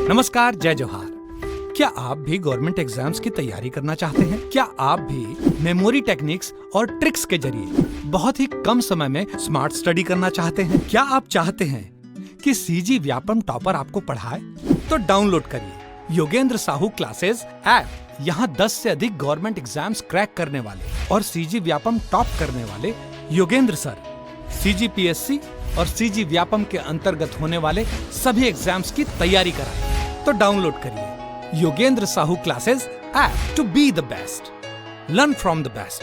नमस्कार, जय जोहार। क्या आप भी गवर्नमेंट एग्जाम्स की तैयारी करना चाहते हैं? क्या आप भी मेमोरी टेक्निक्स और ट्रिक्स के जरिए बहुत ही कम समय में स्मार्ट स्टडी करना चाहते हैं? क्या आप चाहते हैं कि सीजी व्यापम टॉपर आपको पढ़ाए? तो डाउनलोड करिए योगेंद्र साहू क्लासेस ऐप। यहाँ 10 से अधिक गवर्नमेंट एग्जाम्स क्रैक करने वाले और सीजी व्यापम टॉप करने वाले योगेंद्र सर CGPSC और सीजी व्यापम के अंतर्गत होने वाले सभी एग्जाम्स की तैयारी कराएं। तो डाउनलोड करिए Yogendra Sahu classes app to be the best, learn from the best.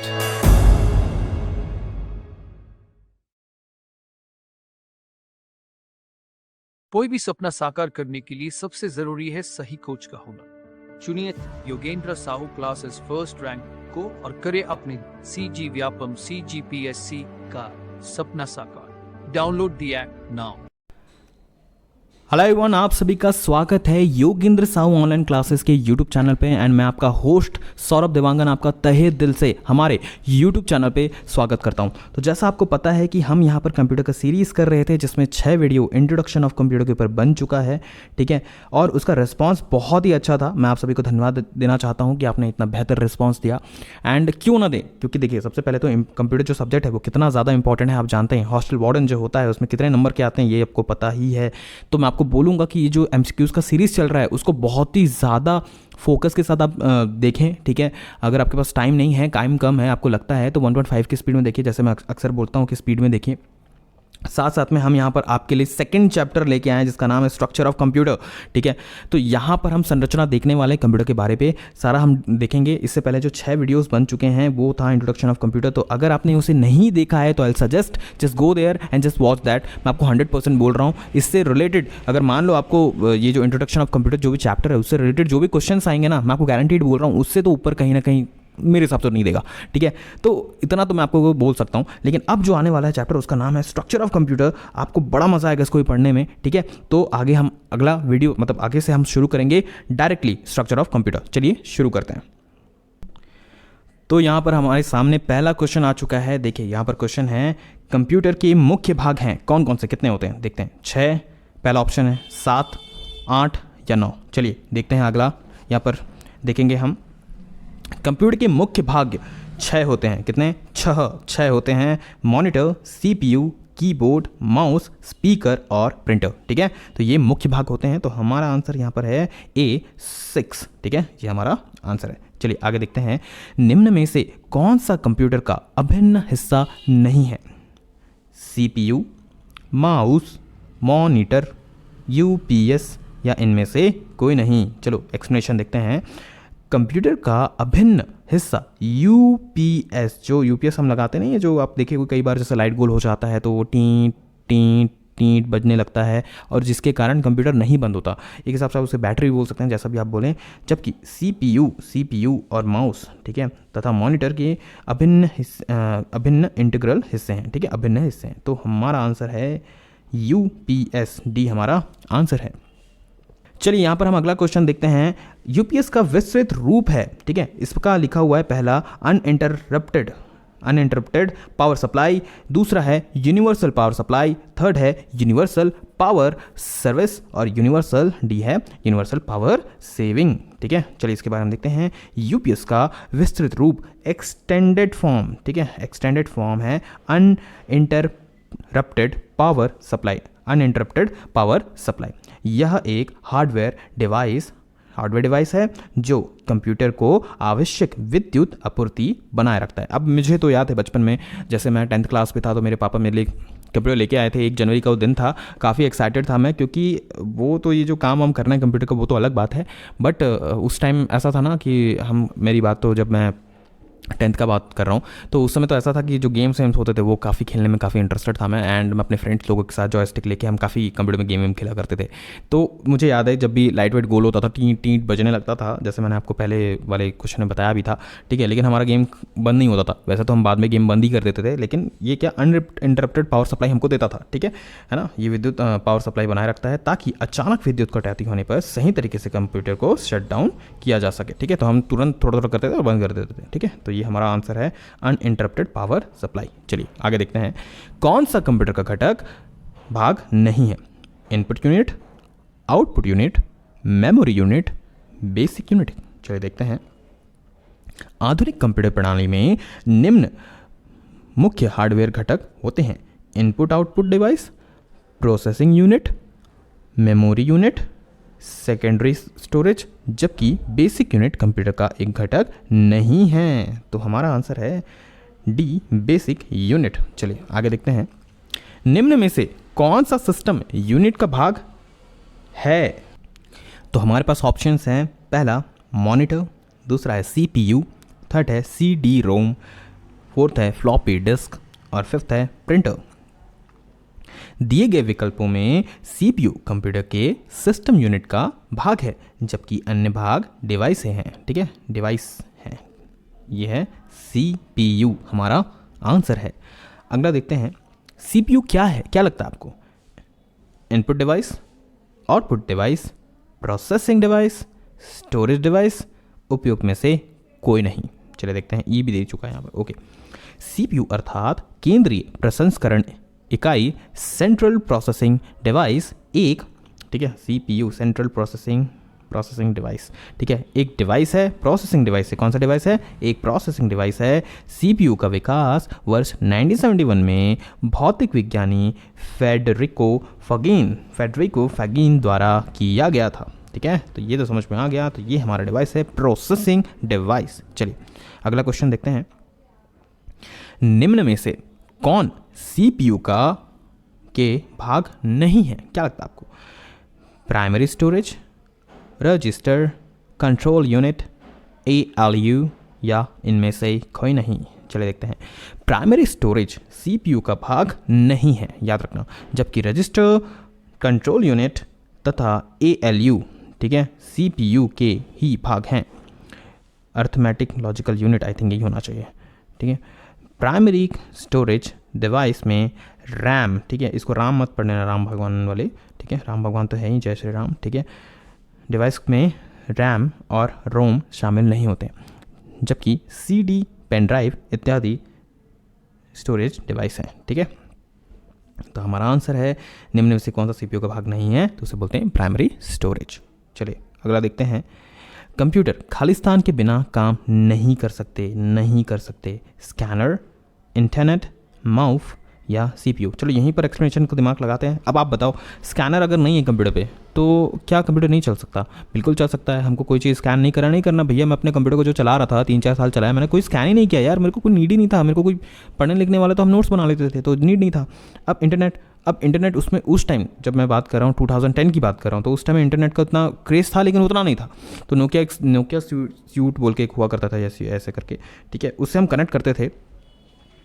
कोई भी सपना साकार करने के लिए सबसे जरूरी है सही कोच का होना। चुनिए Yogendra Sahu classes first rank को और करे अपने सीजी व्यापम CGPSC का सपना साकार। Download the app now. Hello everyone, आप सभी का स्वागत है योगेंद्र साहू ऑनलाइन क्लासेस के यूट्यूब चैनल पे। एंड मैं आपका होस्ट सौरभ देवांगन आपका तहे दिल से हमारे यूट्यूब चैनल पे स्वागत करता हूं। तो जैसा आपको पता है कि हम यहां पर कंप्यूटर का सीरीज़ कर रहे थे जिसमें 6 वीडियो इंट्रोडक्शन ऑफ कंप्यूटर के ऊपर बन चुका है, ठीक है। और उसका रिस्पॉन्स बहुत ही अच्छा था। मैं आप सभी को धन्यवाद देना चाहता हूँ कि आपने इतना बेहतर रिस्पॉन्स दिया। एंड क्यों ना दें, क्योंकि देखिए सबसे पहले तो कंप्यूटर जो सब्जेक्ट है वो कितना ज़्यादा इंपॉर्टेंट है आप जानते हैं। हॉस्टल वार्डन जो होता है उसमें कितने नंबर के आते हैं ये आपको पता ही है। तो मैं आपको बोलूँगा कि ये जो MCQs का सीरीज़ चल रहा है उसको बहुत ही ज़्यादा फोकस के साथ आप देखें, ठीक है। अगर आपके पास टाइम नहीं है, टाइम कम है, आपको लगता है तो 1.5 की स्पीड में देखिए, जैसे मैं अक्सर बोलता हूँ कि स्पीड में देखिए। साथ साथ में हम यहाँ पर आपके लिए सेकंड चैप्टर लेके आए हैं जिसका नाम है स्ट्रक्चर ऑफ कंप्यूटर, ठीक है। तो यहाँ पर हम संरचना देखने वाले कंप्यूटर के बारे पे सारा हम देखेंगे। इससे पहले जो 6 वीडियोस बन चुके हैं वो था इंट्रोडक्शन ऑफ कंप्यूटर। तो अगर आपने उसे नहीं देखा है तो I suggest just go there and just watch that. मैं आपको 100% बोल रहा हूँ। इससे रिलेटेड अगर मान लो आपको ये जो इंट्रोडक्शन ऑफ कंप्यूटर जो भी चैप्टर है उससे रिलेटेड जो भी क्वेश्चन आएंगे ना, मैं आपको गारंटीड बोल रहा हूँ उससे तो ऊपर कहीं ना कहीं मेरे हिसाब से नहीं देगा, ठीक है। तो इतना तो मैं आपको बोल सकता हूँ। लेकिन अब जो आने वाला है चैप्टर उसका नाम है स्ट्रक्चर ऑफ कंप्यूटर। आपको बड़ा मजा आएगा इसको भी पढ़ने में, ठीक है। तो आगे हम अगला वीडियो मतलब आगे से हम शुरू करेंगे डायरेक्टली स्ट्रक्चर ऑफ कंप्यूटर। चलिए शुरू करते हैं। तो यहाँ पर हमारे सामने पहला क्वेश्चन आ चुका है। देखिए यहाँ पर क्वेश्चन है कंप्यूटर के मुख्य भाग हैं कौन कौन से, कितने होते हैं देखते हैं। 6 पहला ऑप्शन है, 7, 8 या 9। चलिए देखते हैं अगला। यहाँ पर देखेंगे हम कंप्यूटर के मुख्य भाग 6 होते हैं। कितने? 6 होते हैं। Monitor, CPU, keyboard, mouse, speaker और प्रिंटर, ठीक है। तो ये मुख्य भाग होते हैं। तो हमारा आंसर यहाँ पर है A6, ठीक है। ये हमारा आंसर है। चलिए आगे देखते हैं। निम्न में से कौन सा कंप्यूटर का अभिन्न हिस्सा नहीं है? CPU, माउस, मॉनिटर, UPS या इनमें से कोई नहीं। चलो एक्सप्लेनेशन देखते हैं। कंप्यूटर का अभिन्न हिस्सा UPS, जो UPS हम लगाते नहीं है, जो आप देखिए कई बार जैसे लाइट गोल हो जाता है तो वो टीं टीं टीं बजने लगता है और जिसके कारण कंप्यूटर नहीं बंद होता। एक हिसाब से आप उसे बैटरी भी बोल सकते हैं, जैसा भी आप बोलें। जबकि CPU और माउस, ठीक है, तथा मॉनिटर के अभिन्न इंटीग्रल हिस्से हैं, ठीक है, अभिन्न हिस्से हैं। तो हमारा आंसर है UPS, D हमारा आंसर है। चलिए यहाँ पर हम अगला क्वेश्चन देखते हैं। UPS का विस्तृत रूप है, ठीक है। इसका लिखा हुआ है पहला अनइंटरप्टेड पावर सप्लाई, दूसरा है यूनिवर्सल पावर सप्लाई, थर्ड है यूनिवर्सल पावर सर्विस और यूनिवर्सल D है यूनिवर्सल पावर सेविंग, ठीक है। चलिए इसके बारे में देखते हैं। UPS का विस्तृत रूप एक्सटेंडेड फॉर्म, ठीक है, एक्सटेंडेड फॉर्म है uninterrupted power supply, uninterrupted power supply. यह एक हार्डवेयर डिवाइस है जो कंप्यूटर को आवश्यक विद्युत आपूर्ति बनाए रखता है। अब मुझे तो याद है बचपन में जैसे मैं 10th क्लास में था तो मेरे पापा मेरे लिए कंप्यूटर लेके आए थे। 1 जनवरी का वो दिन था, काफ़ी एक्साइटेड था मैं, क्योंकि वो तो ये जो काम हम करना है कंप्यूटर का वो तो अलग बात है। बट उस टाइम ऐसा था ना कि मेरी बात तो जब मैं 10th का बात कर रहा हूँ तो उस समय तो ऐसा था कि जो गेम्स होते थे वो काफ़ी खेलने में काफ़ी इंटरेस्टेड था मैं। एंड मैं अपने फ्रेंड्स लोगों के साथ जॉयस्टिक लेके हम काफ़ी कंप्यूटर में गेम खेला करते थे। तो मुझे याद है जब भी लाइट वेट गोल होता था टीं टीं बजने लगता था, जैसे मैंने आपको पहले वाले क्वेश्चन में बताया भी था, ठीक है। लेकिन हमारा गेम बंद नहीं होता था। वैसे तो हम बाद में गेम बंद ही कर देते थे, लेकिन ये क्या अनइंटरप्टेड पावर सप्लाई हमको देता था, ठीक है ना। ये विद्युत पावर सप्लाई बनाए रखता है ताकि अचानक विद्युत कटौती होने पर सही तरीके से कंप्यूटर को शट डाउन किया जा सके, ठीक है। तो हम तुरंत थोड़ा थोड़ा करते थे और बंद कर देते थे, ठीक है। तो ये हमारा आंसर है अनइंटरप्टेड पावर सप्लाई। चलिए आगे देखते हैं। कौन सा कंप्यूटर का घटक भाग नहीं है? Input unit, output unit, memory unit, basic unit. चलिए देखते हैं। आधुनिक कंप्यूटर प्रणाली में निम्न मुख्य हार्डवेयर घटक होते हैं: input output device, processing unit, memory unit, secondary storage, जबकि बेसिक यूनिट कंप्यूटर का एक घटक नहीं है। तो हमारा आंसर है डी, बेसिक यूनिट। चलिए आगे देखते हैं। निम्न में से कौन सा सिस्टम यूनिट का भाग है? तो हमारे पास ऑप्शंस हैं। पहला मॉनिटर, दूसरा है सीपीयू, थर्ड है सीडी रोम, फोर्थ है फ्लॉपी डिस्क और फिफ्थ है प्रिंटर। दिए गए विकल्पों में सीपीयू कंप्यूटर के सिस्टम यूनिट का भाग है, जबकि अन्य भाग डिवाइस हैं। ठीक है, डिवाइस हैं। यह है सीपीयू, हमारा आंसर है। अगला देखते हैं, सीपीयू क्या है? क्या लगता है आपको? Input device, output device, processing device, storage device, उपयुक्त में से कोई नहीं। चलिए देखते हैं, ई भी दे चुका है यहाँ पर। ओके, सीपीयू अर्थात केंद्रीय प्रसंस्करण इकाई, सेंट्रल प्रोसेसिंग डिवाइस एक, ठीक है, सीपीयू सेंट्रल प्रोसेसिंग डिवाइस, ठीक है, एक डिवाइस है। प्रोसेसिंग डिवाइस है, कौन सा डिवाइस है? एक प्रोसेसिंग डिवाइस है। सीपीयू का विकास वर्ष 1971 में भौतिक विज्ञानी फेडरिको फैगिन द्वारा किया गया था। ठीक है, तो ये तो समझ में आ गया। तो ये हमारा डिवाइस है प्रोसेसिंग डिवाइस। चलिए अगला क्वेश्चन देखते हैं। निम्न में से कौन सीपीयू के भाग नहीं है? क्या लगता है आपको? Primary storage, register, control unit, ALU या इनमें से कोई नहीं। चलिए देखते हैं। प्राइमरी स्टोरेज सीपीयू का भाग नहीं है, याद रखना, जबकि रजिस्टर, कंट्रोल यूनिट तथा एएलयू, ठीक है, सीपीयू के ही भाग हैं। Arithmetic logical unit I think यही होना चाहिए। ठीक है, प्राइमरी स्टोरेज डिवाइस में रैम, ठीक है, इसको राम मत पढ़ने, राम भगवान वाले, ठीक है, राम भगवान तो है ही, जय श्री राम। ठीक है, डिवाइस में रैम और रोम शामिल नहीं होते, जबकि सीडी, पेन ड्राइव इत्यादि स्टोरेज डिवाइस हैं। ठीक है, तो हमारा आंसर है निम्न में से कौन सा सीपीयू का भाग नहीं है? तो उसे बोलते हैं प्राइमरी स्टोरेज। चलिए अगला देखते हैं। कंप्यूटर खाली स्थान के बिना काम नहीं कर सकते। स्कैनर, इंटरनेट, माउस या सीपीयू। चलो यहीं पर एक्सप्लेनेशन को दिमाग लगाते हैं। अब आप बताओ, स्कैनर अगर नहीं है कंप्यूटर पे तो क्या कंप्यूटर नहीं चल सकता? बिल्कुल चल सकता है। हमको कोई चीज़ स्कैन नहीं करना भैया। मैं अपने कंप्यूटर को जो चला रहा था 3-4 साल चलाया, मैंने कोई स्कैन ही नहीं किया यार। मेरे को कोई नीड ही नहीं था। मेरे को कोई पढ़ने लिखने वाला तो हम नोट्स बना लेते थे, तो नीड नहीं था। अब इंटरनेट उसमें उस टाइम जब मैं बात कर रहा हूँ 2010 की बात कर रहा हूँ, तो उस टाइम इंटरनेट का उतना क्रेज़ था, लेकिन उतना नहीं था। तो नोकिया स्यूट बोल के एक हुआ करता था, जैसे ऐसे करके, ठीक है, उससे हम कनेक्ट करते थे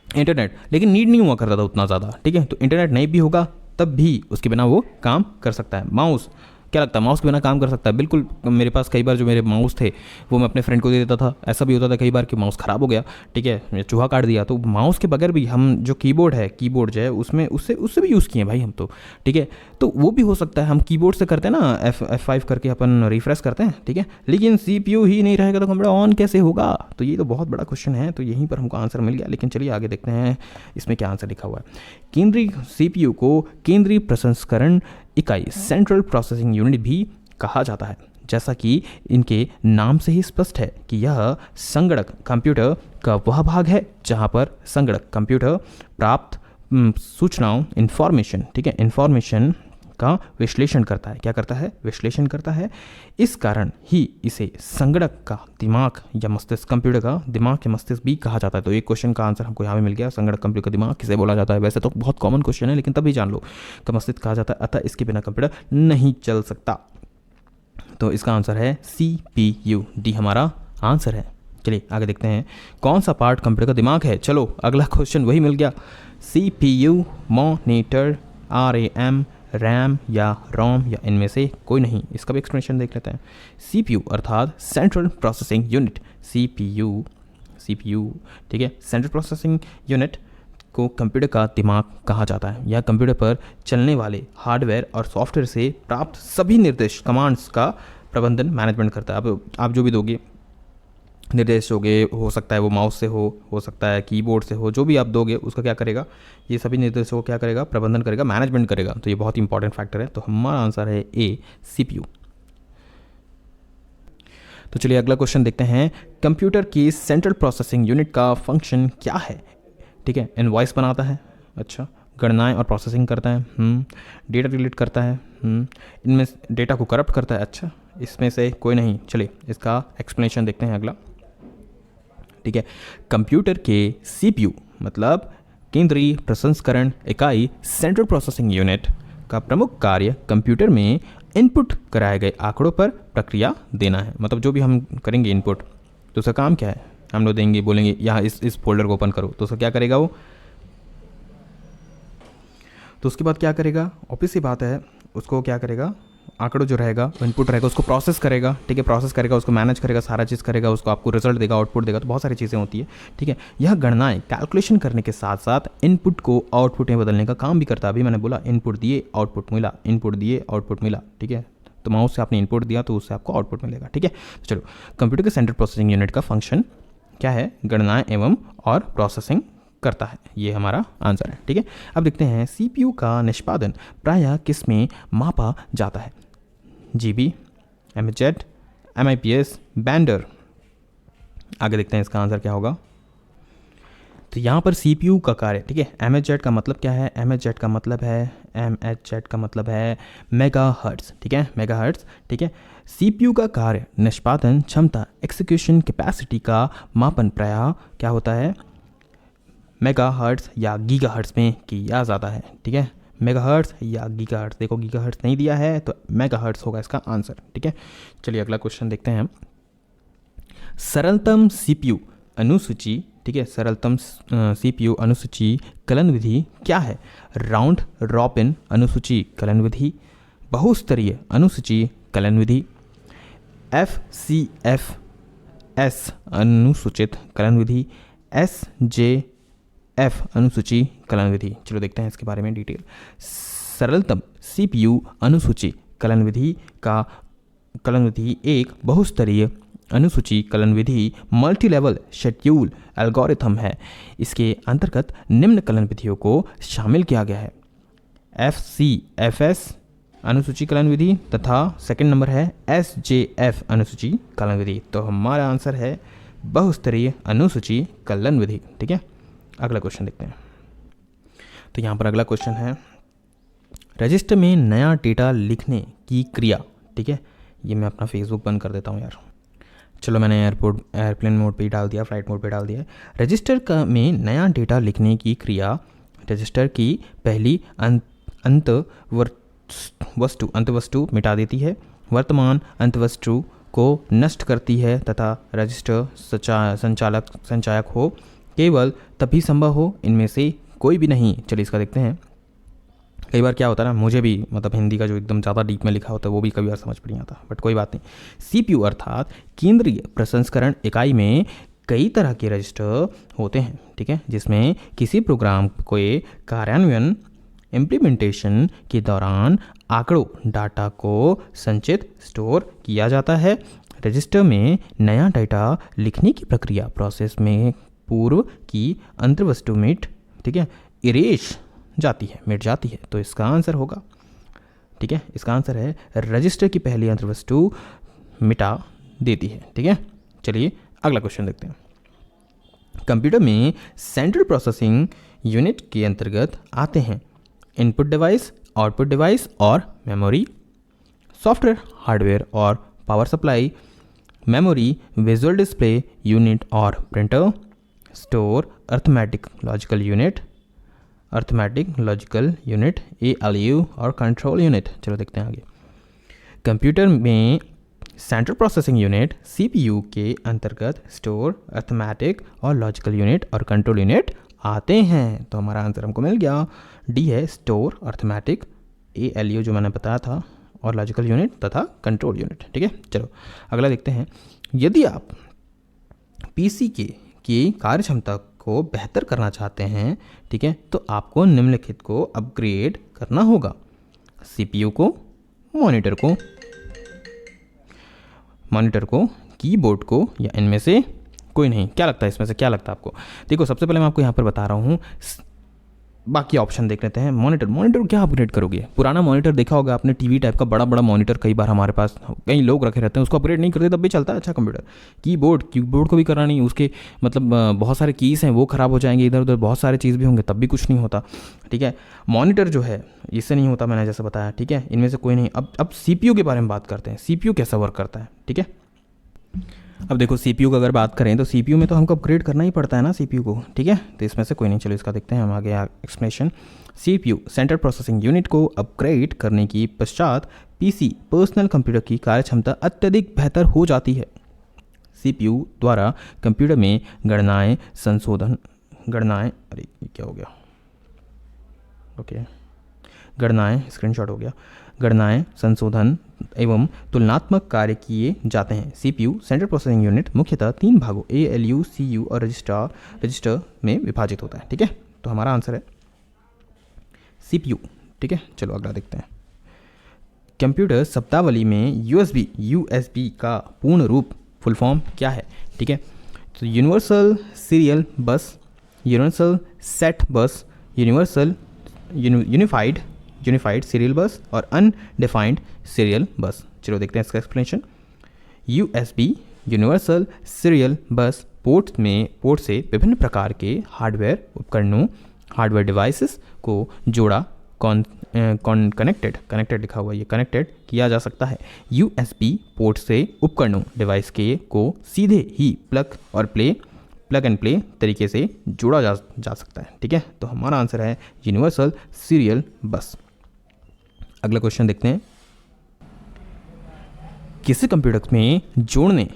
इंटरनेट, लेकिन नीड नहीं हुआ करता था उतना ज़्यादा। ठीक है, तो इंटरनेट नहीं भी होगा तब भी उसके बिना वो काम कर सकता है। माउस, क्या लगता है माउस के बिना काम कर सकता है? बिल्कुल। मेरे पास कई बार जो मेरे माउस थे वो मैं अपने फ्रेंड को दे देता था। ऐसा भी होता था कई बार कि माउस ख़राब हो गया, ठीक है, चूहा काट दिया, तो माउस के बगैर भी हम जो कीबोर्ड जो है उसमें उससे भी यूज़ किए भाई हम तो। ठीक है, तो वो भी हो सकता है। हम कीबोर्ड से करते हैं ना, F5 करके अपन रिफ्रेश करते हैं, ठीक है, लेकिन सीपीयू ही नहीं रहेगा तो कंप्यूटर ऑन कैसे होगा? तो ये तो बहुत बड़ा क्वेश्चन है। तो यहीं पर हमको आंसर मिल गया। लेकिन चलिए आगे देखते हैं इसमें क्या आंसर लिखा हुआ है। केंद्रीय सीपीयू को केंद्रीय प्रसंस्करण इकाई, सेंट्रल प्रोसेसिंग यूनिट भी कहा जाता है, जैसा कि इनके नाम से ही स्पष्ट है कि यह संगणक कंप्यूटर का वह भाग है जहां पर संगणक कंप्यूटर प्राप्त सूचनाओं, इंफॉर्मेशन, ठीक है, इंफॉर्मेशन का विश्लेषण करता है। क्या करता है? विश्लेषण करता है। इस कारण ही इसे संगणक का दिमाग या मस्तिष्क, कंप्यूटर का दिमाग या मस्तिष्क भी कहा जाता है। तो एक क्वेश्चन का आंसर हमको यहाँ पे मिल गया। संगणक कंप्यूटर का दिमाग किसे बोला जाता है? वैसे तो बहुत कॉमन क्वेश्चन है, लेकिन तभी जान लो कि मस्तिष्क कहा जाता है, अतः इसके बिना कंप्यूटर नहीं चल सकता। तो इसका आंसर है CPU, डी हमारा आंसर है। चलिए आगे देखते हैं कौन सा पार्ट कंप्यूटर का दिमाग है। चलो अगला क्वेश्चन वही मिल गया। CPU, मॉनिटर, RAM, रैम या रोम या इनमें से कोई नहीं। इसका भी एक्सप्लेनेशन देख लेते हैं। CPU अर्थात सेंट्रल प्रोसेसिंग यूनिट, CPU, ठीक है, सेंट्रल प्रोसेसिंग यूनिट को कंप्यूटर का दिमाग कहा जाता है। यह कंप्यूटर पर चलने वाले हार्डवेयर और सॉफ्टवेयर से प्राप्त सभी निर्देश, कमांड्स का प्रबंधन, मैनेजमेंट करता है। अब आप जो भी दोगे निर्देश हो सकता है वो माउस से हो सकता है कीबोर्ड से हो, जो भी आप दोगे उसका क्या करेगा? ये सभी निर्देशों को क्या करेगा? प्रबंधन करेगा, मैनेजमेंट करेगा। तो ये बहुत इंपॉर्टेंट फैक्टर है। तो हमारा आंसर है ए, CPU। तो चलिए अगला क्वेश्चन देखते हैं। कंप्यूटर की सेंट्रल प्रोसेसिंग यूनिट का फंक्शन क्या है? ठीक है, इनवॉइस बनाता है, अच्छा, गणनाएं और प्रोसेसिंग करता है, डेटा डिलीट करता है, इनमें डेटा को करप्ट करता है, अच्छा, इसमें से कोई नहीं। चलिए इसका एक्सप्लेनेशन देखते हैं अगला। ठीक है, कंप्यूटर के सीपीयू मतलब केंद्रीय प्रसंस्करण इकाई सेंट्रल प्रोसेसिंग यूनिट का प्रमुख कार्य कंप्यूटर में इनपुट कराए गए आंकड़ों पर प्रक्रिया देना है। मतलब जो भी हम करेंगे इनपुट, तो उसका काम क्या है? हम लोग देंगे, बोलेंगे यहाँ इस फोल्डर को ओपन करो, तो उसका क्या करेगा वो? तो उसके बाद क्या करेगा? ऑब्वियस सी बात है, उसको क्या करेगा? आंकड़ों जो रहेगा, इनपुट रहेगा, उसको प्रोसेस करेगा। ठीक है, प्रोसेस करेगा, उसको मैनेज करेगा, सारा चीज़ करेगा, उसको आपको रिजल्ट देगा, आउटपुट देगा। तो बहुत सारी चीज़ें होती है। ठीक है, यह गणनाएं कैलकुलेशन करने के साथ साथ इनपुट को आउटपुट में बदलने का काम भी करता है। अभी मैंने बोला इनपुट दिए आउटपुट मिला, इनपुट दिए आउटपुट मिला। ठीक है, तो माउस से आपने इनपुट दिया तो उससे आपको आउटपुट मिलेगा। ठीक है, तो चलो, कंप्यूटर के सेंट्रल प्रोसेसिंग यूनिट का फंक्शन क्या है? गणनाएं एवं और प्रोसेसिंग करता है। ये हमारा आंसर है। ठीक है, अब देखते हैं सीपीयू का निष्पादन प्रायः किस में मापा जाता है? GB, MHz, MIPS, बैंडर। आगे देखते हैं इसका आंसर क्या होगा। तो यहाँ पर सीपीयू का कार्य, ठीक है, एमएचजेड का मतलब क्या है? एमएचजेड का मतलब है मेगाहर्ट्ज। ठीक है, मेगाहर्ट्ज। ठीक है, सीपीयू का कार्य निष्पादन क्षमता एक्सिक्यूशन कैपेसिटी का मापन प्रायः क्या होता है? मेगाहर्ट्ज या गीगाहर्ट्ज में किया जाता है। ठीक है, मेगाहर्ट्ज या गीगाहर्ट्ज। देखो गीगाहर्ट्ज नहीं दिया है तो मेगाहर्ट्ज होगा इसका आंसर। ठीक है, चलिए अगला क्वेश्चन देखते हैं। सरलतम सीपीयू अनुसूची, ठीक है, सरलतम सीपीयू अनुसूची कलन विधि क्या है? राउंड रॉबिन अनुसूची कलन विधि, बहुस्तरीय अनुसूची कलन विधि, FCFS अनुसूचित कलन विधि, SJF अनुसूची कलन विधि। चलो देखते हैं इसके बारे में डिटेल। सरलतम सीपीयू अनुसूची कलन विधि का कलन विधि एक बहुस्तरीय अनुसूची कलन विधि मल्टी लेवल शेड्यूल एल्गोरिथम है। इसके अंतर्गत निम्न कलन विधियों को शामिल किया गया है: FCFS अनुसूची कलन विधि तथा सेकंड नंबर है SJF अनुसूची कलन विधि। तो हमारा आंसर है बहुस्तरीय अनुसूची कलन विधि। ठीक है, अगला क्वेश्चन देखते हैं। तो यहाँ पर अगला क्वेश्चन है, रजिस्टर में नया डेटा लिखने की क्रिया। ठीक है, ये मैं अपना फेसबुक बंद कर देता हूँ यार। चलो मैंने एयरप्लेन मोड पे ही डाल दिया, फ्लाइट मोड पे डाल दिया। रजिस्टर में नया डेटा लिखने की क्रिया रजिस्टर की पहली अंतवस्तु मिटा देती है, वर्तमान अंतवस्तु को नष्ट करती है तथा रजिस्टर संचायक हो केवल तभी संभव हो, इनमें से कोई भी नहीं। चलिए इसका देखते हैं। कई बार क्या होता है ना, मुझे भी मतलब हिंदी का जो एकदम ज़्यादा डीप में लिखा होता है वो भी कभी बार समझ नहीं आता, बट कोई बात नहीं। सीपीयू अर्थात केंद्रीय प्रसंस्करण इकाई में कई तरह के रजिस्टर होते हैं। ठीक है, जिसमें किसी प्रोग्राम को कार्यान्वयन इम्प्लीमेंटेशन के दौरान आंकड़ों डाटा को संचित स्टोर किया जाता है। रजिस्टर में नया डाटा लिखने की प्रक्रिया प्रोसेस में पूर्व की अंतर्वस्तु मिट जाती है। तो इसका आंसर होगा, ठीक है, इसका आंसर है रजिस्टर की पहली अंतर्वस्तु मिटा देती है। ठीक है, चलिए अगला क्वेश्चन देखते हैं। कंप्यूटर में सेंट्रल प्रोसेसिंग यूनिट के अंतर्गत आते हैं इनपुट डिवाइस, आउटपुट डिवाइस और मेमोरी, सॉफ्टवेयर, हार्डवेयर और power supply, memory, visual display unit और printer, store, arithmetic logical unit ALU और कंट्रोल यूनिट। चलो देखते हैं आगे। कंप्यूटर में सेंट्रल प्रोसेसिंग यूनिट CPU के अंतर्गत स्टोर, अर्थमेटिक और लॉजिकल यूनिट और कंट्रोल यूनिट आते हैं। तो हमारा आंसर हमको मिल गया, डी है स्टोर, अर्थमेटिक, ALU जो मैंने बताया था, और लॉजिकल यूनिट तथा कंट्रोल यूनिट। ठीक है, चलो अगला देखते हैं। यदि आप PC की कार्यक्षमता को बेहतर करना चाहते हैं, ठीक है, तो आपको निम्नलिखित को अपग्रेड करना होगा: CPU को, मॉनिटर को, कीबोर्ड को, या इनमें से कोई नहीं। क्या लगता है इसमें से क्या लगता है आपको? देखो सबसे पहले मैं आपको यहाँ पर बता रहा हूँ, बाकी ऑप्शन देख लेते हैं। मॉनिटर क्या अपग्रेड करोगे? पुराना मॉनिटर देखा होगा आपने, टीवी टाइप का बड़ा बड़ा मॉनिटर कई बार हमारे पास कई लोग रखे रहते हैं, उसको अपग्रेड नहीं करते तब भी चलता है अच्छा कंप्यूटर। कीबोर्ड को भी करना नहीं, उसके मतलब बहुत सारे कीज़ हैं वो ख़राब हो जाएंगे, इधर उधर बहुत सारे चीज़ भी होंगे तब भी कुछ नहीं होता, ठीक है। मॉनिटर जो है इससे नहीं होता, मैंने जैसे बताया, ठीक है। इनमें से कोई नहीं। अब CPU के बारे में बात करते हैं, CPU कैसा वर्क करता है, ठीक है। अब देखो CPU का अगर बात करें तो CPU में तो हमको अपग्रेड करना ही पड़ता है ना CPU को, ठीक है। तो इसमें से कोई नहीं, चलो इसका देखते हैं हम आगे explanation. CPU central processing unit को अपग्रेड करने की पश्चात PC पर्सनल कंप्यूटर की कार्यक्षमता अत्यधिक बेहतर हो जाती है। CPU द्वारा कंप्यूटर में गणनाएं अरे ये क्या हो गया, ओके, गणनाएं स्क्रीनशॉट हो गया, गणनाएं संशोधन एवं तुलनात्मक कार्य किए जाते हैं। CPU सेंट्रल प्रोसेसिंग यूनिट मुख्यतः 3 भागों ALU, CU और रजिस्टर में विभाजित होता है, ठीक है। तो हमारा आंसर है CPU, ठीक है। चलो अगला देखते हैं। कंप्यूटर शब्दावली में USB का पूर्ण रूप फुल फॉर्म क्या है, ठीक है। तो यूनिवर्सल सीरियल बस, यूनिवर्सल सेट बस, यूनिफाइड सीरियल बस और अनडिफाइंड सीरियल बस। चलो देखते हैं इसका explanation. USB universal serial bus port से विभिन्न प्रकार के हार्डवेयर डिवाइसेस को जोड़ा कनेक्टेड लिखा हुआ है, ये कनेक्टेड किया जा सकता है। USB पोर्ट से उपकरणों डिवाइस को सीधे ही प्लग एंड प्ले तरीके से जोड़ा जा सकता है, ठीक है। तो हमारा आंसर है यूनिवर्सल सीरियल बस। अगला क्वेश्चन देखते हैं। किसी कंप्यूटर में जोड़ने,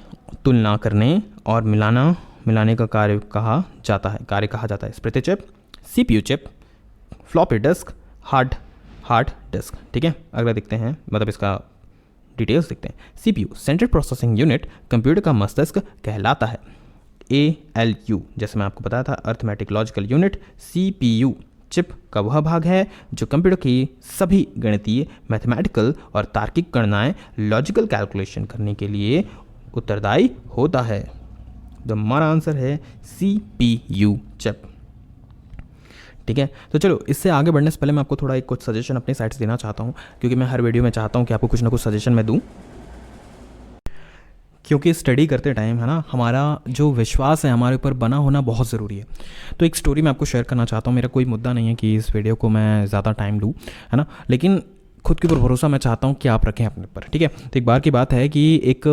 तुलना करने और मिलाने का कार्य कहा जाता है स्मृति chip, CPU chip, floppy disk, hard disk, ठीक है। अगला देखते हैं, मतलब इसका डिटेल्स देखते हैं। CPU central processing unit computer का मस्तिष्क कहलाता है। ALU जैसे मैं आपको बताया था arithmetic logical unit. CPU chip का वह भाग है जो कंप्यूटर की सभी गणितीय, मैथमेटिकल और तार्किक गणनाएं, लॉजिकल कैलकुलेशन करने के लिए उत्तरदायी होता है। तो हमारा आंसर है CPU चिप, ठीक है। तो चलो इससे आगे बढ़ने से पहले मैं आपको थोड़ा कुछ सजेशन अपनी साइड से देना चाहता हूँ, क्योंकि मैं हर वीडियो में चाहता हूँ कि आपको कुछ ना कुछ सजेशन मैं दूँ, क्योंकि स्टडी करते टाइम है ना, हमारा जो विश्वास है हमारे ऊपर बना होना बहुत ज़रूरी है। तो एक स्टोरी मैं आपको शेयर करना चाहता हूँ। मेरा कोई मुद्दा नहीं है कि इस वीडियो को मैं ज़्यादा टाइम लूँ, है ना, लेकिन खुद के ऊपर भरोसा मैं चाहता हूँ कि आप रखें अपने ऊपर, ठीक है। तो एक बार की बात है कि एक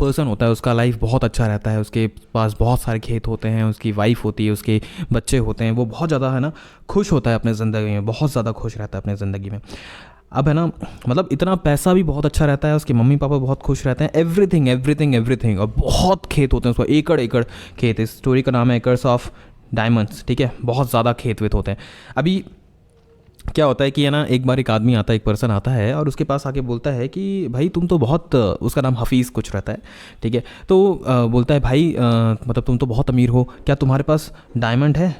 पर्सन होता है, उसका लाइफ बहुत अच्छा रहता है, उसके पास बहुत सारे खेत होते हैं, उसकी वाइफ होती है, उसके बच्चे होते हैं, वो बहुत ज़्यादा है ना खुश होता है अपने ज़िंदगी में, बहुत ज़्यादा खुश रहता है अपने ज़िंदगी में। अब है ना, मतलब इतना पैसा भी बहुत अच्छा रहता है, उसके मम्मी पापा बहुत खुश रहते हैं, एवरीथिंग और बहुत खेत होते हैं उसको, एकड़ खेत। इस स्टोरी का नाम है एकर्स ऑफ डायमंड्स, ठीक है। बहुत ज़्यादा खेत वेत होते हैं। अभी क्या होता है कि है ना, एक बार एक आदमी आता है, एक पर्सन आता है और उसके पास आके बोलता है कि भाई तुम तो बहुत, उसका नाम हफीज़ कुछ रहता है, ठीक है। तो बोलता है भाई मतलब तुम तो बहुत अमीर हो, क्या तुम्हारे पास डायमंड है,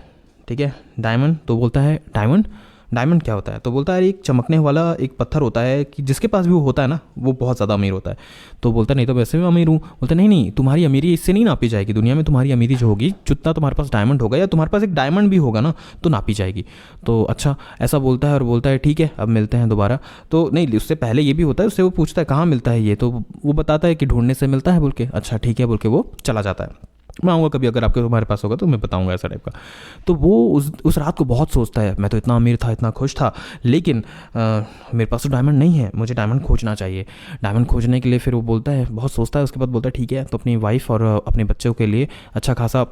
ठीक है। डायमंड, तो बोलता है डायमंड क्या होता है? तो बोलता है एक चमकने वाला एक पत्थर होता है कि जिसके पास भी वो होता है ना, वो बहुत ज़्यादा अमीर होता है। तो बोलता है नहीं तो वैसे भी अमीर हूँ। बोलता नहीं, तुम्हारी अमीरी इससे नहीं नापी जाएगी, दुनिया में तुम्हारी अमीरी जो होगी, जितना तुम्हारे पास डायमंड होगा या तुम्हारे पास एक डायमंड भी होगा ना, तो नापी जाएगी। तो अच्छा, ऐसा बोलता है और बोलता है ठीक है अब मिलते हैं दोबारा। तो नहीं, उससे पहले ये भी होता है, उससे वो पूछता है कहाँ मिलता है ये, तो वो बताता है कि ढूंढने से मिलता है बोल के। अच्छा ठीक है बोल के वो चला जाता है। मैं आऊँगा कभी, अगर आपके तुम्हारे पास होगा तो मैं बताऊँगा ऐसा टाइप का। तो वो उस रात को बहुत सोचता है, मैं तो इतना अमीर था, इतना खुश था, लेकिन मेरे पास तो डायमंड नहीं है, मुझे डायमंड खोजना चाहिए। डायमंड खोजने के लिए फिर वो बोलता है, बहुत सोचता है, उसके बाद बोलता है ठीक है, तो अपनी वाइफ और अपने बच्चों के लिए अच्छा खासा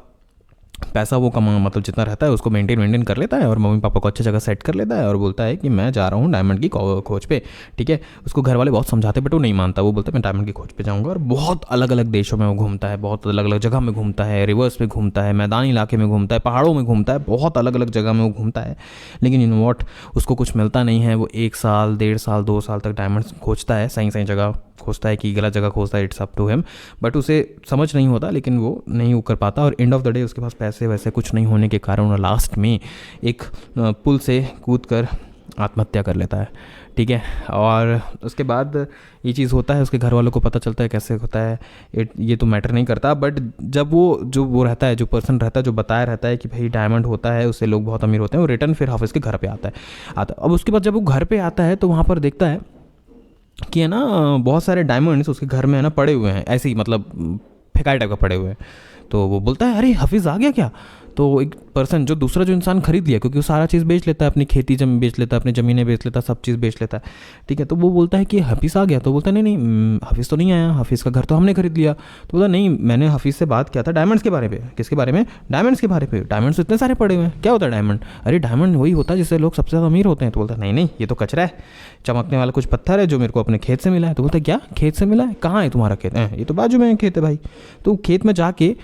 पैसा वो कमा, मतलब जितना रहता है उसको मेंटेन कर लेता है और मम्मी पापा को अच्छी जगह सेट कर लेता है और बोलता है कि मैं जा रहा हूँ डायमंड की खोज पे, ठीक है। उसको घर वाले बहुत समझाते बट वो नहीं मानता। वो बोलता है मैं डायमंड की खोज पे जाऊँगा और बहुत अलग अलग देशों में वो घूमता है, बहुत अलग अलग जगह में घूमता है, रिवर्स में घूमता है, मैदानी इलाके में घूमता है, पहाड़ों में घूमता है, बहुत अलग अलग जगह में वो घूमता है। लेकिन इन वॉट उसको कुछ मिलता नहीं है। वो 1 साल, 1.5 साल, 2 साल तक डायमंड खोजता है, सही जगह खोजता है कि गलत जगह खोजता है, it's up to him, but उसे समझ नहीं होता, लेकिन वो नहीं कर पाता। और एंड ऑफ द डे उसके पास पैसे वैसे कुछ नहीं होने के कारण लास्ट में एक पुल से कूद कर आत्महत्या कर लेता है, ठीक है। और उसके बाद ये चीज़ होता है, उसके घर वालों को पता चलता है, कैसे होता है ये तो मैटर नहीं करता। बट जब वो रहता है, जो पर्सन रहता है, जो बताया रहता है कि भाई डायमंड होता है, उससे लोग बहुत अमीर होते हैं, वो रिटर्न फिर हाफिज़ के घर पे आता है। अब उसके बाद जब वो घर पे आता है तो वहाँ पर देखता है कि है ना बहुत सारे डायमंड्स उसके घर में है ना पड़े हुए हैं, ऐसे ही मतलब फेंकाई टाइप का पड़े हुए हैं। तो वो बोलता है अरे हाफिज़ आ गया क्या? तो एक पर्सन जो इंसान खरीद लिया, क्योंकि वो सारा चीज़ बेच लेता है, अपनी खेती बेच लेता है, अपनी ज़मीनें बेच लेता है, सब चीज़ बेच लेता है, ठीक है। तो वो बोलता है कि हाफिज़ आ गया। तो बोलता है नहीं हाफिज़ तो नहीं आया, हाफिज़ का घर तो हमने खरीद लिया। तो बोला नहीं, मैंने हाफिज़ से बात किया था डायमंड्स के बारे में। किसके बारे में? डायमंड्स के बारे में। डायमंड्स इतने सारे पड़े हुए हैं, क्या होता है डायमंड? अरे डायमंड वही होता है जिससे लोग सबसे ज़्यादा अमीर होते हैं। तो बोलता है नहीं ये तो कचरा है, चमकने वाला कुछ पत्थर है जो मेरे को अपने खेत से मिला है। तो बोलता है क्या खेत से मिला है? कहाँ है तुम्हारा खेत? ये तो बाजू में खेत है भाई। तो खेत में जाके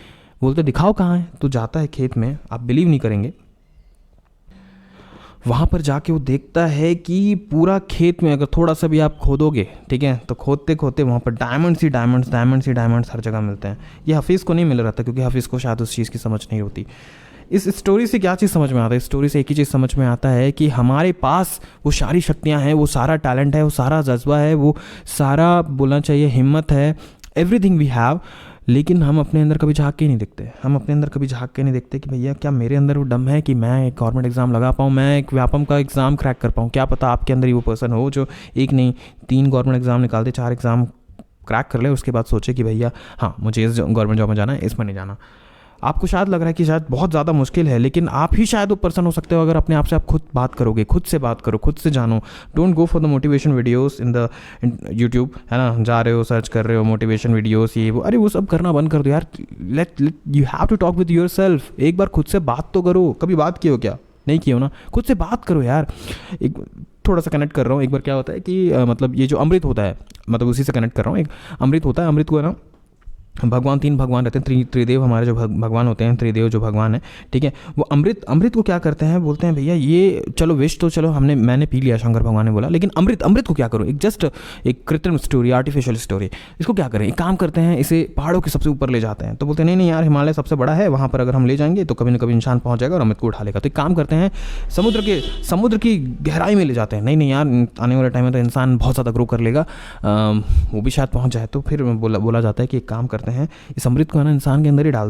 बोलते दिखाओ कहाँ है। तो जाता है खेत में, आप बिलीव नहीं करेंगे, वहाँ पर जाके वो देखता है कि पूरा खेत में अगर थोड़ा सा भी आप खोदोगे, ठीक है, तो खोदते खोदते वहाँ पर डायमंड्स ही डायमंड्स हर जगह मिलते हैं। ये हाफिज़ को नहीं मिल रहा था, क्योंकि हाफिज़ को शायद उस चीज़ की समझ नहीं होती। इस स्टोरी से क्या चीज़ समझ में आता है? इस स्टोरी से एक ही चीज़ समझ में आता है कि हमारे पास वो सारी शक्तियाँ हैं, वो सारा टैलेंट है, वो सारा जज्बा है, वो सारा बोलना चाहिए हिम्मत है, एवरीथिंग वी हैव, लेकिन हम अपने अंदर कभी झाँक के नहीं देखते। हम अपने अंदर कभी झाँक के नहीं देखते कि भैया क्या मेरे अंदर वो दम है कि मैं एक गवर्नमेंट एग्ज़ाम लगा पाऊँ, मैं एक व्यापम का एग्ज़ाम क्रैक कर पाऊँ। क्या पता आपके अंदर ही वो पर्सन हो जो एक नहीं 3 गवर्नमेंट एग्ज़ाम निकाल दे, 4 एग्ज़ाम क्रैक कर ले, उसके बाद सोचे कि भैया हाँ मुझे इस गवर्नमेंट जॉब में जाना है, इसमें नहीं जाना। आपको शायद लग रहा है कि शायद बहुत ज़्यादा मुश्किल है, लेकिन आप ही शायद वो पर्सन हो सकते हो अगर अपने आप से आप खुद बात करोगे, खुद से बात करो, खुद से जानो। Don't go for the motivation videos in the YouTube, है ना, जा रहे हो सर्च कर रहे हो मोटिवेशन वीडियोस ये वो, अरे वो सब करना बंद कर दो यार। Let you have to talk with yourself. एक बार खुद से बात तो करो। कभी बात की हो क्या? नहीं की हो ना? खुद से बात करो यार। एक थोड़ा सा कनेक्ट कर रहा हूँ। एक बार क्या होता है कि मतलब ये जो अमृत होता है, मतलब उसी से कनेक्ट कर रहा हूँ। एक अमृत होता है, अमृत को है ना भगवान 3 भगवान रहते हैं, त्रिदेव हमारे जो भगवान होते हैं, त्रिदेव जो भगवान है, ठीक है, वो अमृत को क्या करते हैं, बोलते हैं भैया ये चलो विष तो चलो मैंने पी लिया, शंकर भगवान ने बोला, लेकिन अमृत को क्या करो? एक कृत्रिम स्टोरी, आर्टिफिशियल स्टोरी, इसको क्या करें? एक काम करते हैं, इसे पहाड़ों के सबसे ऊपर ले जाते हैं। तो बोलते हैं नहीं यार, हिमालय सबसे बड़ा है, वहाँ पर अगर हम ले जाएंगे तो कभी ना कभी इंसान पहुँच जाएगा और अमृत को उठा लेगा। तो एक काम करते हैं, समुद्र की गहराई में ले जाते हैं। नहीं यार, आने वाले टाइम में तो इंसान बहुत ज़्यादा ग्रो कर लेगा, वो भी शायद पहुँच जाए। तो फिर बोला जाता है कि एक काम करते हैं, इस अमृत को है ना इंसान के अंदर ही डाल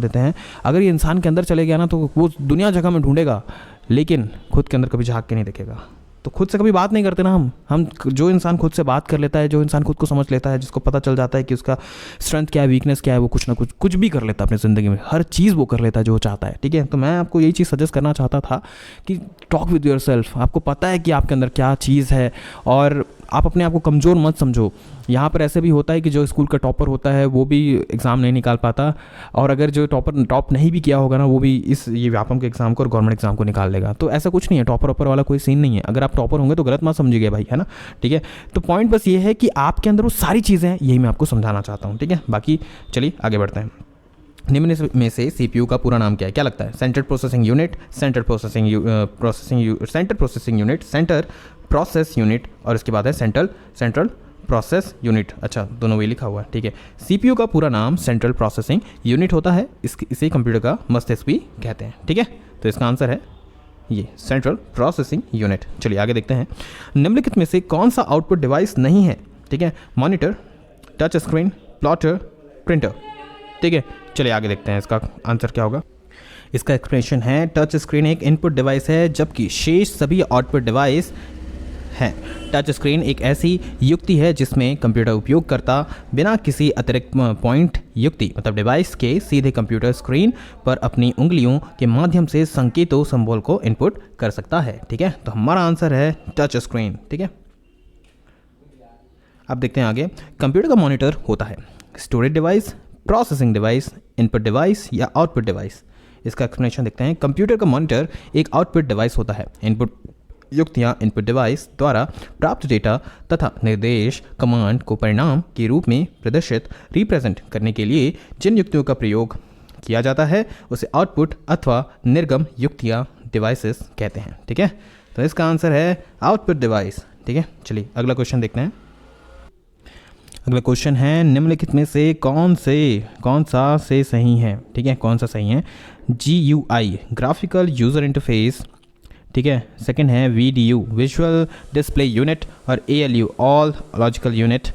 देते हैं। अगर ये इंसान के अंदर चले गया ना तो वो दुनिया जगह में ढूंढेगा, लेकिन खुद के अंदर कभी झाँक के नहीं देखेगा। तो खुद से कभी बात नहीं करते ना हम जो इंसान खुद से बात कर लेता है, जो इंसान खुद को समझ लेता है, जिसको पता चल जाता है कि उसका स्ट्रेंथ क्या है, वीकनेस क्या है, वो कुछ ना कुछ भी कर लेता है अपनी ज़िंदगी में। हर चीज़ वो कर लेता है जो वो चाहता है, ठीक है। तो मैं आपको यही चीज़ सजेस्ट करना चाहता था कि टॉक विद योर सेल्फ। आपको पता है कि आपके अंदर क्या चीज़ है, और आप अपने आप को कमज़ोर मत समझो। यहाँ पर ऐसे भी होता है कि जो स्कूल का टॉपर होता है वो भी एग्ज़ाम नहीं निकाल पाता, और अगर जो टॉप नहीं भी किया होगा ना, वो भी ये व्यापम के एग्ज़ाम को और गवर्नमेंट एग्ज़ाम को निकाल लेगा। तो ऐसा कुछ नहीं है, टॉपर वाला कोई सीन नहीं है। अगर आप टॉपर होंगे तो गलत मत समझिएगा भाई, है ना, ठीक है। तो पॉइंट बस ये है कि आपके अंदर वो सारी चीज़ें हैं, यही मैं आपको समझाना चाहता हूँ, ठीक है। बाकी चलिए आगे बढ़ते हैं। निम्न में से CPU का पूरा नाम क्या है? क्या लगता है? Central processing unit, centre process unit, और इसके बाद है सेंट्रल प्रोसेस यूनिट। अच्छा, दोनों वही लिखा हुआ है, ठीक है। CPU का पूरा नाम सेंट्रल प्रोसेसिंग यूनिट होता है, इसे कंप्यूटर का मस्तिष्क भी कहते हैं, ठीक है। तो इसका आंसर है ये सेंट्रल प्रोसेसिंग यूनिट। चलिए आगे देखते हैं। निम्नलिखित में से कौन सा आउटपुट डिवाइस नहीं है? ठीक है, monitor, touch screen, plotter, printer, ठीक है। चलिए आगे देखते हैं इसका आंसर क्या होगा। इसका एक्सप्लेनेशन है, टच स्क्रीन एक इनपुट डिवाइस है, जबकि शेष सभी आउटपुट डिवाइस हैं। टच स्क्रीन एक ऐसी युक्ति है जिसमें कंप्यूटर उपयोगकर्ता बिना किसी अतिरिक्त पॉइंट युक्ति मतलब डिवाइस के सीधे कंप्यूटर स्क्रीन पर अपनी उंगलियों के माध्यम से संकेतों सिंबल को इनपुट कर सकता है, ठीक है। तो हमारा आंसर है टच स्क्रीन, ठीक है। अब देखते हैं आगे। कंप्यूटर का मॉनिटर होता है storage device, processing device, input device या आउटपुट डिवाइस। इसका एक्सप्लेनेशन देखते हैं। कंप्यूटर का मॉनिटर एक आउटपुट डिवाइस होता है। इनपुट युक्तियाँ इनपुट डिवाइस द्वारा प्राप्त डेटा तथा निर्देश कमांड को परिणाम के रूप में प्रदर्शित रिप्रेजेंट करने के लिए जिन युक्तियों का प्रयोग किया जाता है उसे आउटपुट अथवा निर्गम युक्तियाँ डिवाइसेस कहते हैं, ठीक है। तो इसका आंसर है आउटपुट डिवाइस, ठीक है। चलिए अगला क्वेश्चन देखते हैं। अगला क्वेश्चन है, निम्नलिखित में से कौन सा से सही है, ठीक है। कौन सा सही है? GUI ग्राफिकल यूज़र इंटरफेस ठीक है। सेकंड है VDU विजुअल डिस्प्ले यूनिट और ALU ऑल लॉजिकल यूनिट,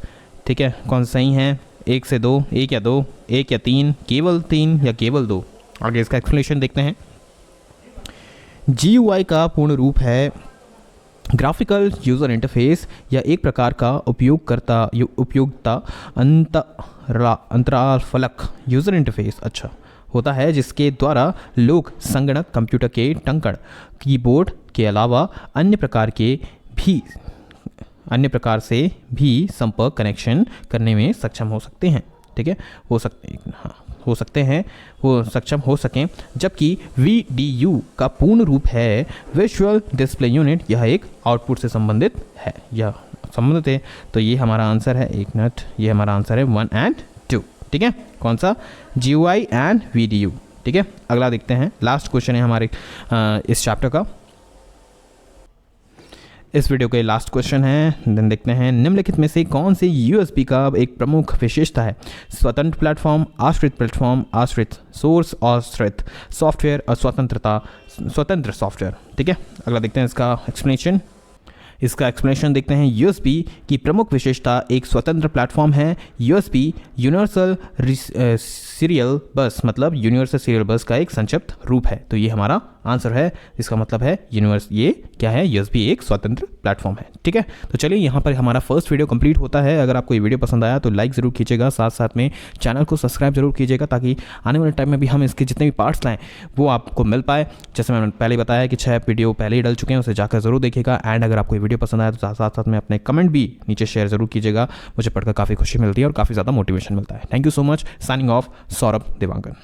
ठीक है। कौन सही है? 1 से 2, 1 या 2, 1 या 3, केवल 3 या केवल 2। आगे इसका एक्सप्लेनेशन देखते हैं। GUI का पूर्ण रूप है ग्राफिकल यूज़र इंटरफेस या एक प्रकार का उपयोगिता अंतराल फलक यूज़र इंटरफेस अच्छा होता है जिसके द्वारा लोग संगणक कंप्यूटर के टंकण कीबोर्ड के अलावा अन्य प्रकार से भी संपर्क कनेक्शन करने में सक्षम हो सकते हैं, ठीक है। वो सक्षम हो सकें। जबकि VDU का पूर्ण रूप है विजुअल डिस्प्ले यूनिट, यह एक आउटपुट से संबंधित है तो ये हमारा आंसर है, एक मिनट, ये हमारा आंसर है 1 और 2, ठीक है। कौन सा? GUI एंड VDU, ठीक है। अगला देखते हैं, लास्ट क्वेश्चन है हमारे इस चैप्टर का, इस वीडियो के लास्ट क्वेश्चन है। देन देखते हैं, निम्नलिखित में से कौन सी USB का एक प्रमुख विशेषता है? स्वतंत्र प्लेटफॉर्म, आश्रित सोर्स, आश्रित सॉफ्टवेयर और स्वतंत्र सॉफ्टवेयर, ठीक है। अगला देखते हैं इसका एक्सप्लेनेशन देखते हैं। USB की प्रमुख विशेषता एक स्वतंत्र प्लेटफॉर्म है। USB यूनिवर्सल सीरियल बस, मतलब यूनिवर्सल सीरियल बस का एक संक्षिप्त रूप है, तो ये हमारा आंसर है। इसका मतलब है ये क्या है? USB एक स्वतंत्र प्लेटफॉर्म है, ठीक है। तो चलिए यहाँ पर हमारा फर्स्ट वीडियो कंप्लीट होता है। अगर आपको ये वीडियो पसंद आया तो लाइक ज़रूर कीजिएगा, साथ साथ में चैनल को सब्सक्राइब जरूर कीजिएगा ताकि आने वाले टाइम में भी हम इसके जितने भी पार्ट्स लाएँ वो आपको मिल पाए। जैसे मैंने पहले बताया कि 6 वीडियो पहले ही डल चुके हैं, उसे जाकर जरूर देखिएगा। एंड अगर आपको ये वीडियो पसंद आया तो साथ साथ में अपने कमेंट भी नीचे शेयर जरूर कीजिएगा, मुझे पढ़कर काफ़ी खुशी मिलती है और काफ़ी ज़्यादा मोटिवेशन मिलता है। Thank you so much. Signing off, Saurabh Dewangan.